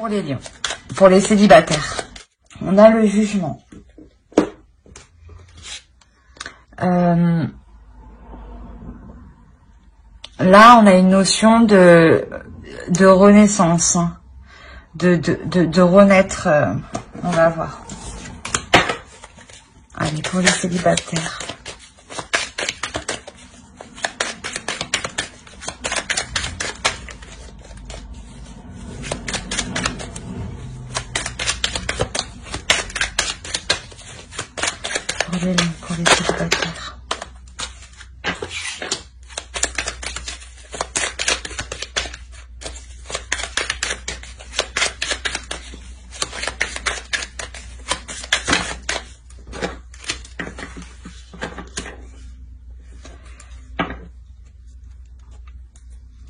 Pour les lions, pour les célibataires, on a le jugement. Là, on a une notion de renaissance, hein, de renaître. On va voir. Allez, pour les célibataires. Pour les célibataires.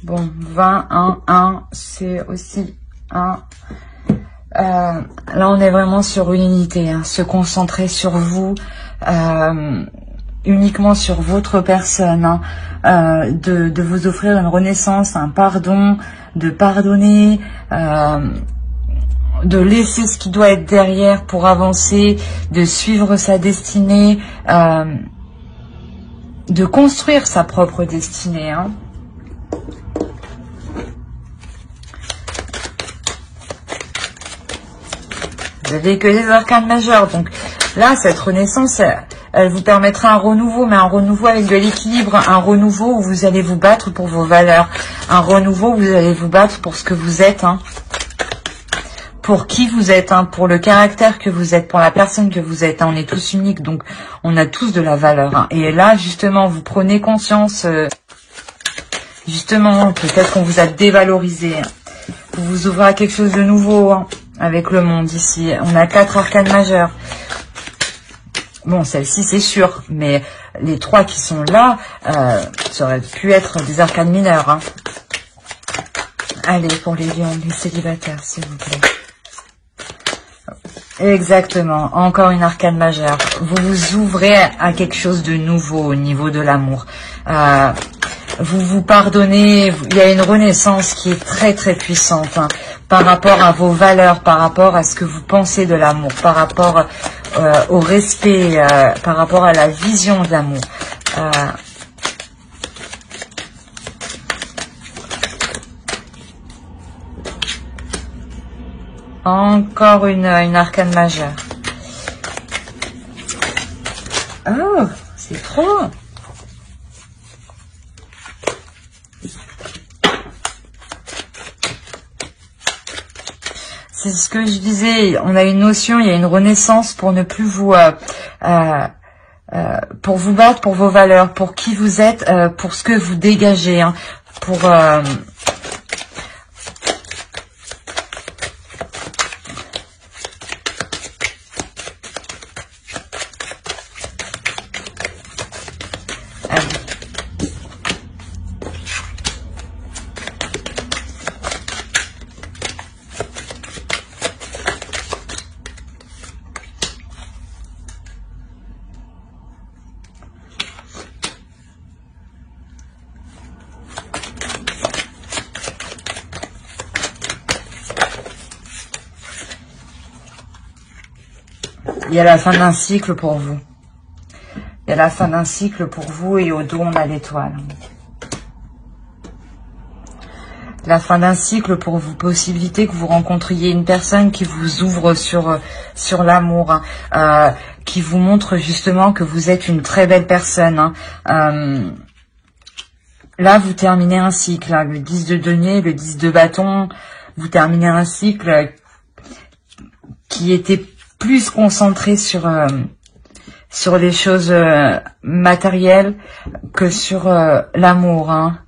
Bon, 20, 1, c'est aussi 1. Là, on est vraiment sur une unité, hein, se concentrer sur vous, uniquement sur votre personne, hein, de vous offrir une renaissance, un pardon, de pardonner, de laisser ce qui doit être derrière pour avancer, de suivre sa destinée, de construire sa propre destinée, hein. Vous avez que des arcanes majeures, donc là, cette renaissance, elle vous permettra un renouveau, mais un renouveau avec de l'équilibre, un renouveau où vous allez vous battre pour vos valeurs, un renouveau où vous allez vous battre pour ce que vous êtes, hein, pour qui vous êtes, hein, pour le caractère que vous êtes, pour la personne que vous êtes, hein. On est tous uniques, donc on a tous de la valeur, hein. Et là, justement, vous prenez conscience, justement, peut-être qu'on vous a dévalorisé, hein. Vous vous ouvrez à quelque chose de nouveau, hein, avec le monde ici. On a 4 arcanes majeures. Bon, celle-ci, c'est sûr, mais les 3 qui sont là, ça aurait pu être des arcanes mineures, hein. Allez, pour les lions, les célibataires, s'il vous plaît. Exactement, encore une arcane majeure. Vous vous ouvrez à quelque chose de nouveau au niveau de l'amour. Vous vous pardonnez, il y a une renaissance qui est très très puissante, hein, par rapport à vos valeurs, par rapport à ce que vous pensez de l'amour, par rapport au respect, par rapport à la vision de l'amour. Encore une arcane majeure. Oh, c'est trop. C'est ce que je disais, on a une notion, il y a une renaissance pour ne plus vous... pour vous battre pour vos valeurs, pour qui vous êtes, pour ce que vous dégagez, hein, pour... Il y a la fin d'un cycle pour vous. Il y a la fin d'un cycle pour vous et au dos, on a l'étoile. La fin d'un cycle pour vous, possibilité que vous rencontriez une personne qui vous ouvre sur l'amour, hein, qui vous montre justement que vous êtes une très belle personne, hein. Là, vous terminez un cycle, hein, le 10 de denier, le 10 de bâton, vous terminez un cycle qui était plus concentré sur les choses matérielles que sur l'amour, hein.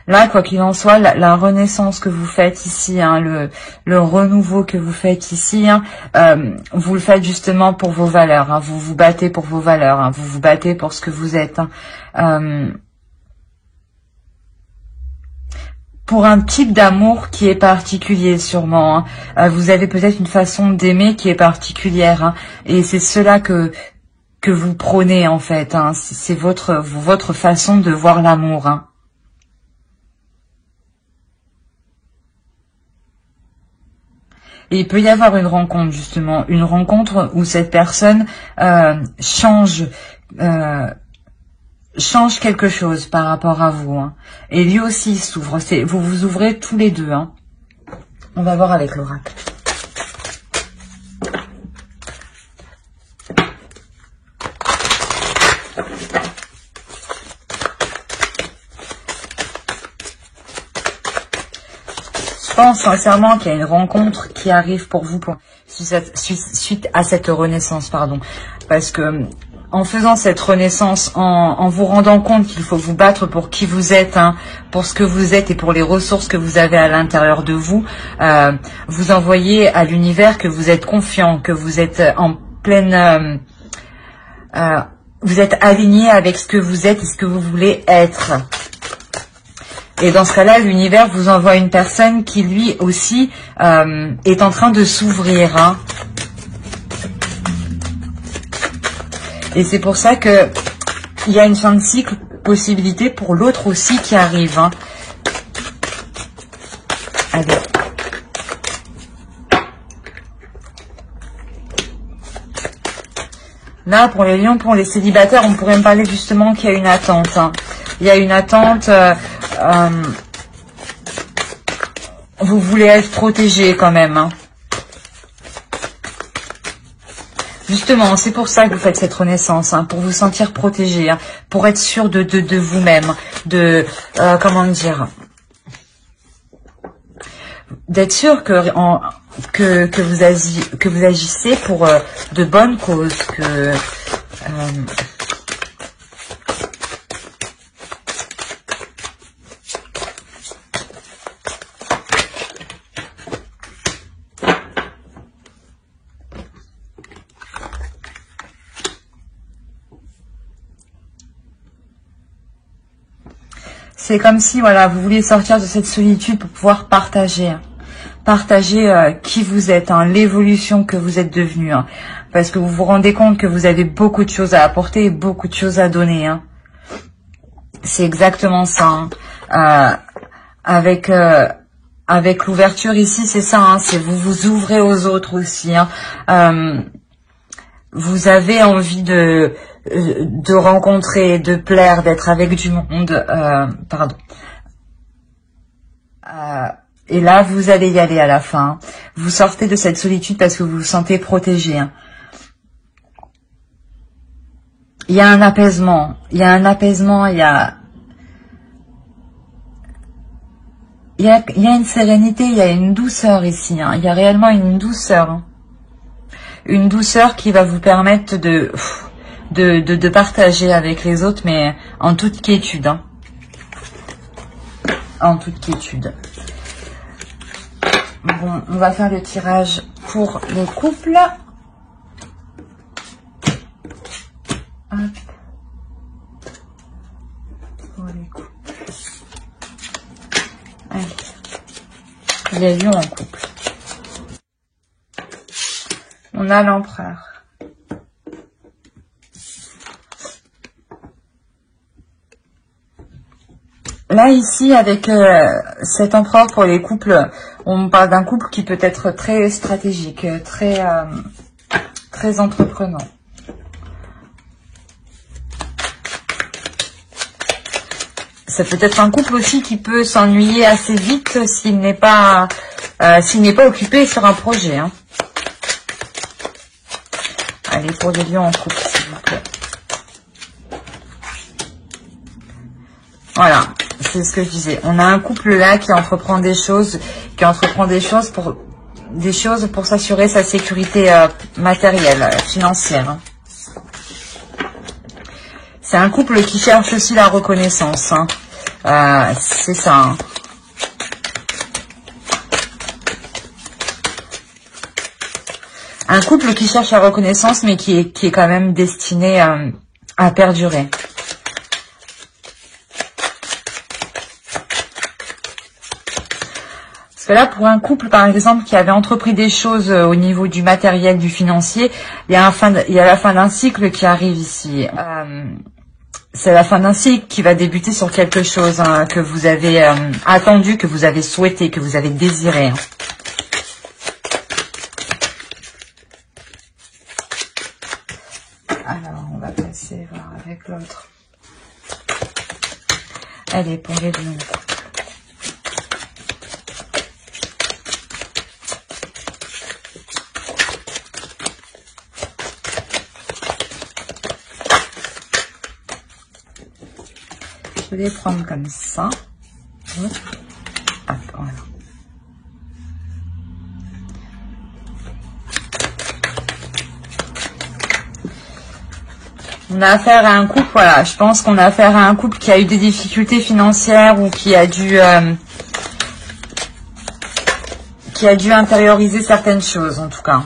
Là, quoi qu'il en soit, la renaissance que vous faites ici, hein, le renouveau que vous faites ici, hein, vous le faites justement pour vos valeurs, hein, vous vous battez pour vos valeurs, hein, vous vous battez pour ce que vous êtes, hein. Pour un type d'amour qui est particulier sûrement, hein. Vous avez peut-être une façon d'aimer qui est particulière, hein, et c'est cela que vous prônez en fait, hein. C'est votre façon de voir l'amour, hein. Et il peut y avoir une rencontre, justement, une rencontre où cette personne change quelque chose par rapport à vous. Hein. Et lui aussi s'ouvre. Vous vous ouvrez tous les deux. Hein. On va voir avec l'oracle. Je pense sincèrement qu'il y a une rencontre qui arrive pour vous suite à cette renaissance, pardon. Parce que en faisant cette renaissance, en vous rendant compte qu'il faut vous battre pour qui vous êtes, hein, pour ce que vous êtes et pour les ressources que vous avez à l'intérieur de vous, vous envoyez à l'univers que vous êtes confiant, que vous êtes en pleine... vous êtes aligné avec ce que vous êtes et ce que vous voulez être. Et dans ce cas-là, l'univers vous envoie une personne qui, lui aussi, est en train de s'ouvrir. Hein. Et c'est pour ça que il y a une fin de cycle, possibilité pour l'autre aussi qui arrive. Hein. Allez. Là, pour les lions, pour les célibataires, on pourrait me parler justement qu'il y a une attente. Hein. Il y a une attente... vous voulez être protégé quand même. Hein. Justement, c'est pour ça que vous faites cette renaissance, hein, pour vous sentir protégé, hein, pour être sûr de vous-même, comment dire, d'être sûr que vous agissez pour de bonnes causes, que c'est comme si, voilà, vous vouliez sortir de cette solitude pour pouvoir partager qui vous êtes, hein, l'évolution que vous êtes devenu, hein, parce que vous vous rendez compte que vous avez beaucoup de choses à apporter et beaucoup de choses à donner. Hein. C'est exactement ça. Hein. Avec l'ouverture ici, c'est ça. Hein, c'est vous vous ouvrez aux autres aussi. Hein. Vous avez envie de rencontrer, de plaire, d'être avec du monde. Pardon. Et là, vous allez y aller à la fin. Vous sortez de cette solitude parce que vous vous sentez protégé. Hein. Il y a un apaisement. Il y a un apaisement. Il y a une sérénité. Il y a une douceur ici. Hein. Il y a réellement une douceur. Hein. Une douceur qui va vous permettre de partager avec les autres, mais en toute quiétude. Hein. En toute quiétude. Bon, on va faire le tirage pour les couples. Hop. Pour les couples. Allez. Les lions en couple. On a l'empereur. Là, ici, avec cet empereur pour les couples, on parle d'un couple qui peut être très stratégique, très entreprenant. Ça peut être un couple aussi qui peut s'ennuyer assez vite s'il n'est pas occupé sur un projet. Hein. Allez, pour les lions en couple, s'il vous plaît. Voilà, c'est ce que je disais. On a un couple là qui entreprend des choses, pour s'assurer sa sécurité matérielle, financière. Hein. C'est un couple qui cherche aussi la reconnaissance. Hein. C'est ça. Hein. Un couple qui cherche la reconnaissance, mais qui est quand même destiné à perdurer. Parce que là, pour un couple, par exemple, qui avait entrepris des choses au niveau du matériel, du financier, il y a la fin d'un cycle qui arrive ici. C'est la fin d'un cycle qui va débuter sur quelque chose hein, que vous avez attendu, que vous avez souhaité, que vous avez désiré. Hein. Allez, pour les lions. Je vais les prendre comme ça. Hop, voilà. On a affaire à un couple, voilà, je pense qu'on a affaire à un couple qui a eu des difficultés financières ou qui a dû intérioriser certaines choses, en tout cas.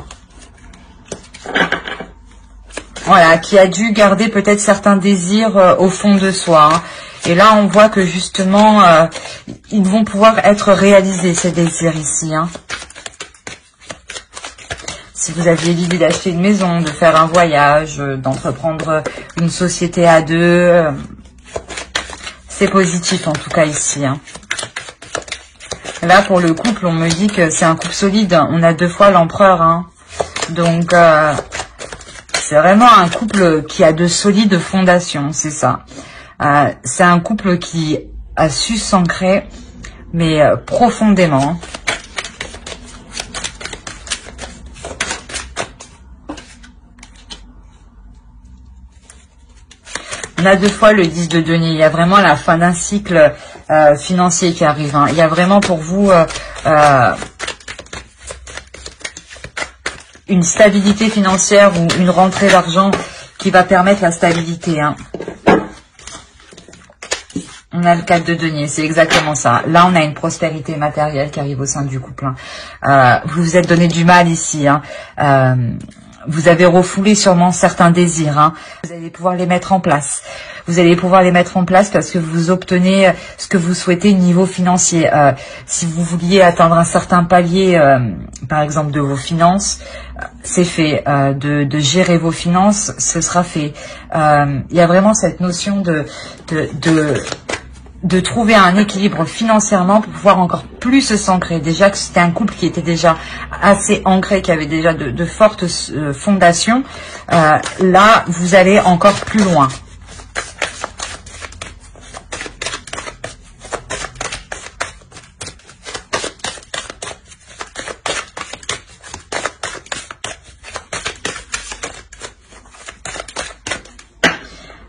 Voilà, qui a dû garder peut-être certains désirs au fond de soi. Hein. Et là, on voit que justement, ils vont pouvoir être réalisés, ces désirs ici. Hein. Si vous aviez l'idée d'acheter une maison, de faire un voyage, d'entreprendre une société à deux, c'est positif en tout cas ici. Hein. Là, pour le couple, on me dit que c'est un couple solide. On a 2 fois l'empereur. Hein. Donc, c'est vraiment un couple qui a de solides fondations, c'est ça. C'est un couple qui a su s'ancrer, mais profondément. On a 2 fois le 10 de denier. Il y a vraiment la fin d'un cycle financier qui arrive. Hein. Il y a vraiment pour vous une stabilité financière ou une rentrée d'argent qui va permettre la stabilité. Hein. On a le 4 de denier, c'est exactement ça. Là, on a une prospérité matérielle qui arrive au sein du couple. Hein. Vous vous êtes donné du mal ici. Hein. Vous avez refoulé sûrement certains désirs. Hein. Vous allez pouvoir les mettre en place. Vous allez pouvoir les mettre en place parce que vous obtenez ce que vous souhaitez au niveau financier. Si vous vouliez atteindre un certain palier, par exemple de vos finances, c'est fait. De gérer vos finances, ce sera fait. Il y a vraiment cette notion de trouver un équilibre financièrement pour pouvoir encore plus s'ancrer. Déjà que c'était un couple qui était déjà assez ancré, qui avait déjà de fortes fondations. Là, vous allez encore plus loin.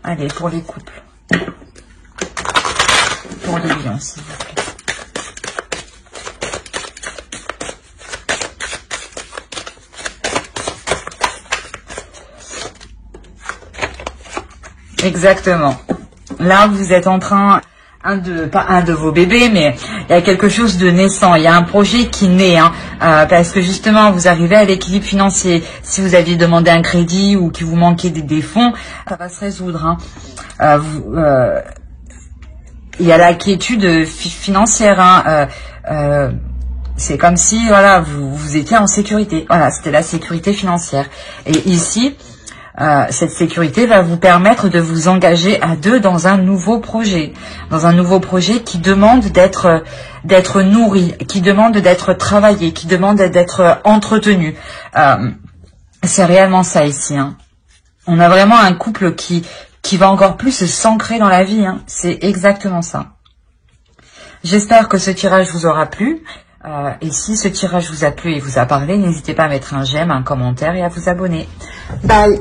Allez, pour les couples. Pour les lions, s'il vous plaît. Exactement. Là, vous êtes en train, pas un de vos bébés, mais il y a quelque chose de naissant. Il y a un projet qui naît, hein, parce que justement, vous arrivez à l'équilibre financier. Si vous aviez demandé un crédit ou qu'il vous manquait des fonds, ça va se résoudre. Hein. Il y a la quiétude financière. Hein. C'est comme si, voilà, vous étiez en sécurité. Voilà, c'était la sécurité financière. Et ici, cette sécurité va vous permettre de vous engager à 2 dans un nouveau projet. Dans un nouveau projet qui demande d'être nourri, qui demande d'être travaillé, qui demande d'être entretenu. C'est réellement ça ici. Hein. On a vraiment un couple qui va encore plus s'ancrer dans la vie. Hein. C'est exactement ça. J'espère que ce tirage vous aura plu. Et si ce tirage vous a plu et vous a parlé, n'hésitez pas à mettre un j'aime, un commentaire et à vous abonner. Bye!